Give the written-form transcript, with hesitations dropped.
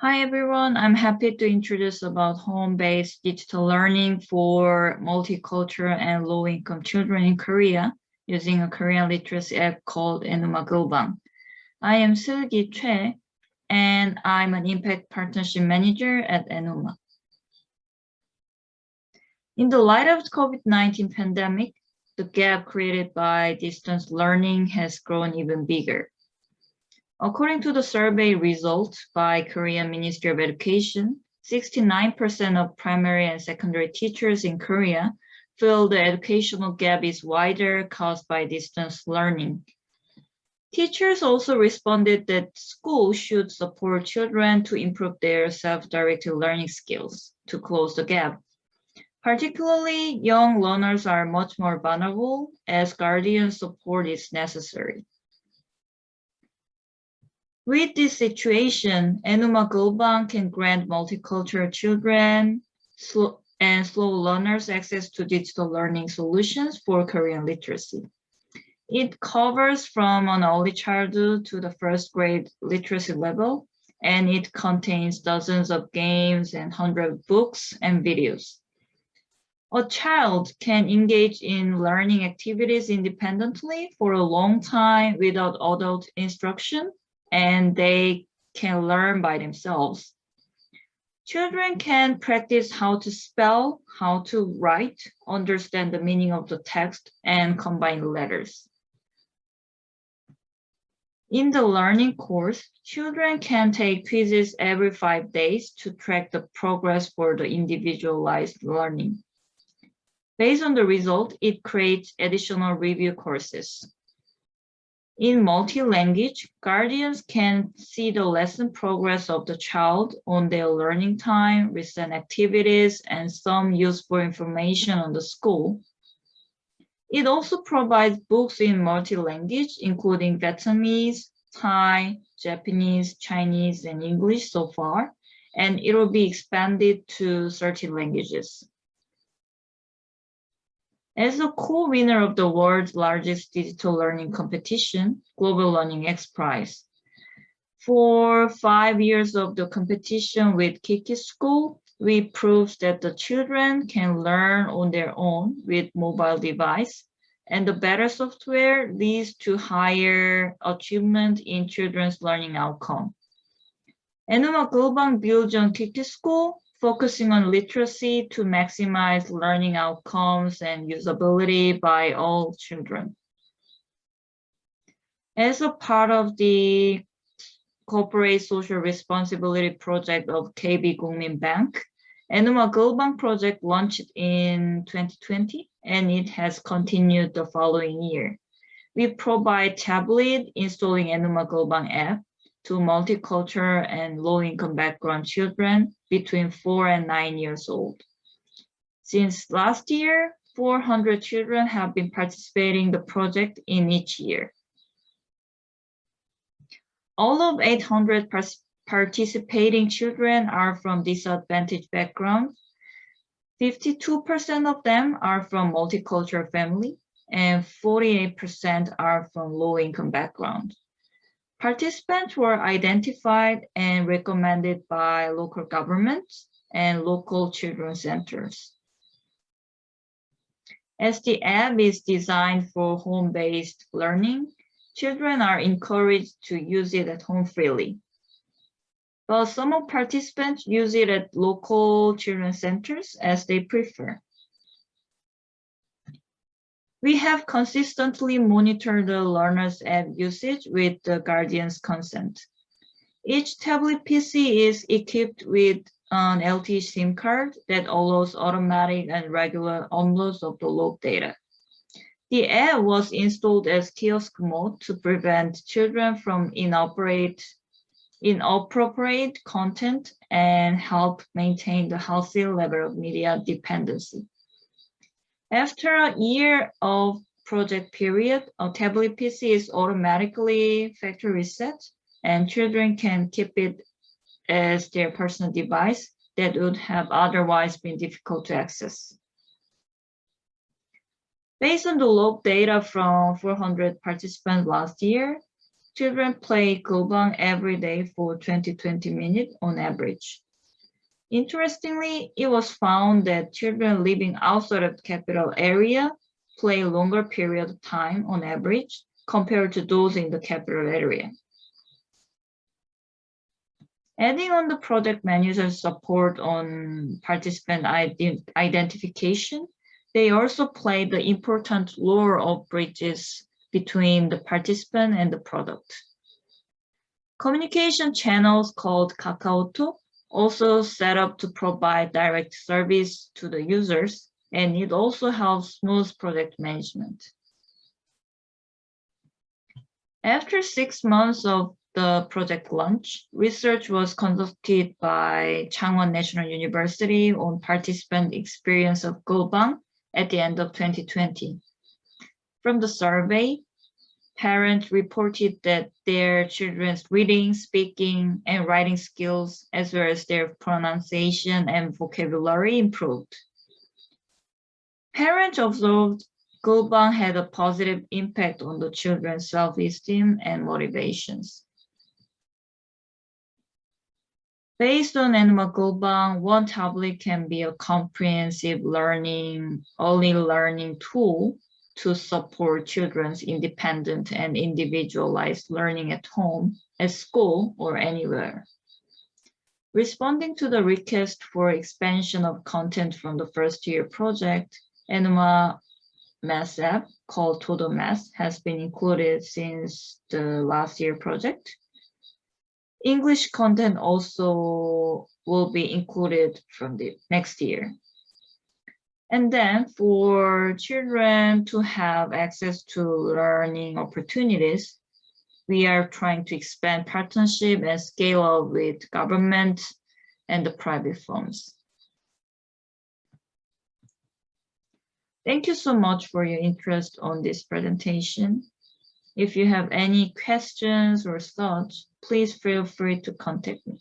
Hi everyone, I'm happy to introduce about home-based digital learning for multicultural and low-income children in Korea using a Korean literacy app called Enuma Geulbang. I am Seulgi Choi and I'm an Impact Partnership Manager at Enuma. In the light of the COVID-19 pandemic, the gap created by distance learning has grown even bigger. According to the survey results by Korean Ministry of Education, 69% of primary and secondary teachers in Korea feel the educational gap is wider caused by distance learning. Teachers also responded that schools should support children to improve their self-directed learning skills to close the gap. Particularly, young learners are much more vulnerable as guardian support is necessary. With this situation, Enuma Geulbang can grant multicultural children and slow learners access to digital learning solutions for Korean literacy. It covers from an early childhood to the first grade literacy level, and it contains dozens of games and hundreds of books and videos. A child can engage in learning activities independently for a long time without adult instruction, and they can learn by themselves. Children can practice how to spell, how to write, understand the meaning of the text, and combine letters. In the learning course, children can take quizzes every 5 days to track the progress for the individualized learning. Based on the result, it creates additional review courses. In multi-language, guardians can see the lesson progress of the child on their learning time, recent activities, and some useful information on the school. It also provides books in multi-language, including Vietnamese, Thai, Japanese, Chinese, and English so far, and it will be expanded to 30 languages. As a co-winner of the world's largest digital learning competition, Global Learning X Prize, for 5 years of the competition with Kiki School, we proved that the children can learn on their own with mobile device, and the better software leads to higher achievement in children's learning outcome. Enuma Geulbang builds on Kiki School, focusing on literacy to maximize learning outcomes and usability by all children. As a part of the corporate social responsibility project of KB Gongmin Bank, Enuma Geulbang project launched in 2020, and it has continued the following year. We provide tablet installing Enuma Geulbang app to multicultural and low-income background children between 4 and 9 years old. Since last year, 400 children have been participating in the project in each year. All of 800 participating children are from disadvantaged backgrounds. 52% of them are from multicultural family, and 48% are from low-income background. Participants were identified and recommended by local governments and local children's centers. As the app is designed for home-based learning, children are encouraged to use it at home freely. But some of participants use it at local children's centers as they prefer. We have consistently monitored the learners' app usage with the guardian's consent. Each tablet PC is equipped with an LTE SIM card that allows automatic and regular uploads of the log data. The app was installed as kiosk mode to prevent children from inappropriate content and help maintain the healthy level of media dependency. After a year of project period, a tablet PC is automatically factory reset, and children can keep it as their personal device that would have otherwise been difficult to access. Based on the log data from 400 participants last year, children play Geulbang every day for 20 minutes on average. Interestingly, it was found that children living outside of the capital area play a longer period of time on average compared to those in the capital area. Adding on the project manager support on participant identification, they also play the important role of bridges between the participant and the product. Communication channels called KakaoTalk also set up to provide direct service to the users, and it also helps smooth project management. After 6 months of the project launch, research was conducted by Changwon National University on participant experience of Geulbang at the end of 2020. From the survey, parents reported that their children's reading, speaking, and writing skills, as well as their pronunciation and vocabulary, improved. Parents observed Geulbang had a positive impact on the children's self-esteem and motivations. Based on Enuma Geulbang, one tablet can be a comprehensive early learning tool to support children's independent and individualized learning at home, at school, or anywhere. Responding to the request for expansion of content from the first-year project, Enuma Math app called Todo Math has been included since the last year project. English content also will be included from the next year. And then for children to have access to learning opportunities, we are trying to expand partnership and scale up with government and the private firms. Thank you so much for your interest on this presentation. If you have any questions or thoughts, please feel free to contact me.